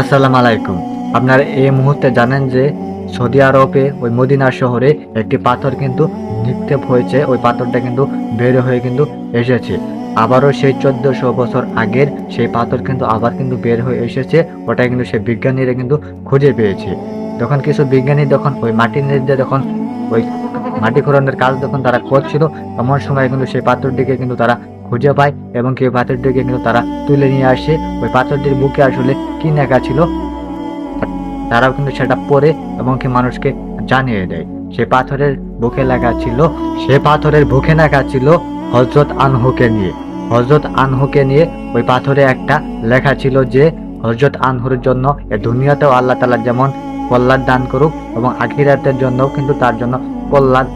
আসসালামু আলাইকুম। আপনারা এই মুহূর্তে জানেন যে সৌদি আরবে ওই মদিনা শহরে একটি পাথর কিন্তু নিক্ষেপ হয়েছে। ওই পাথরটা কিন্তু বের হয়ে কিন্তু এসেছে। আবারও সেই 1400 বছর আগের সেই পাথর কিন্তু আবার কিন্তু বের হয়ে এসেছে। ওটা কিন্তু সেই বিজ্ঞানীরা কিন্তু খুঁজে পেয়েছে। তখন কিছু বিজ্ঞানী যখন ওই মাটির নিচে যখন ওই মাটি খননের কাজ যখন তারা করছিল, এমন সময় কিন্তু সেই পাথরটিকে কিন্তু তারা খুঁজে পায় এবং সেই পাথরটিকে কিন্তু তারা তুলে নিয়ে আসে। ওই পাথরটির বুকে আসলে কি লেখা ছিল তারাও কিন্তু সেটা পড়ে এবং কি মানুষকে জানিয়ে দেয়। সে পাথরের বুকে লেখা ছিল, সে পাথরের বুকে লেখা ছিল হযরত আনহুকে নিয়ে। হযরত আনহুকে নিয়ে ওই পাথরে একটা লেখা ছিল যে হযরত আনহুর জন্য এ দুনিয়াতেও আল্লাহ তাআলা যেমন কল্যাণ দান করুক এবং আখিরাতের জন্যও কিন্তু তার জন্য কল্যাণ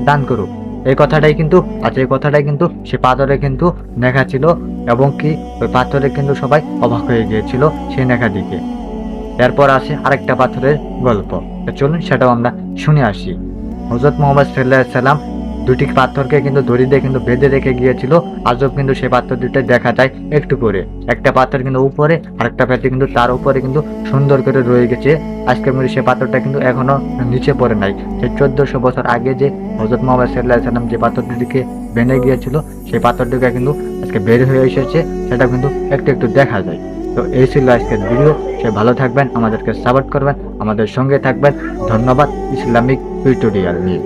দান করুক। এই কথাটাই কিন্তু সে পাথরে কিন্তু লেখা ছিল এবং কি ওই পাথরে কিন্তু সবাই অবাক হয়ে গিয়েছিল সেই লেখা দিকে। এরপর আসে আরেকটা পাথরের গল্প। তো চলুন সেটাও আমরা শুনে আসি। হযরত মুহাম্মদ সাল্লাল্লাহু আলাইহি সাল্লাম দুটি পাথরকে কিন্তু দড়ি দিয়ে কিন্তু বেঁধে রেখে গিয়েছিল। আজব কিন্তু সেই পাথর দুটো দেখা যায় একটু করে। একটা পাথর কিন্তু উপরে, আরেকটা পাথর কিন্তু তার উপরে কিন্তু সুন্দর করে রয়ে গেছে। আজকের মধ্যে সেই পাথরটা কিন্তু এখনো নিচে পড়ে নাই। সেই 1400 বছর আগে যে হযরত মুহাম্মদ সাল্লাল্লাহু আলাইহি সাল্লাম যে পাথর দুটিকে বেঁধে গিয়েছিল, সেই পাথর দুটো কিন্তু আজকে বের হয়ে এসেছে। সেটা কিন্তু একটু একটু দেখা যায়। তো এই ছিল আজকের ভিডিও। সে ভালো থাকবেন, আমাদেরকে সাপোর্ট করবেন, আমাদের সঙ্গে থাকবেন। ধন্যবাদ ইসলামিক টিউটোরিয়াল নিয়ে।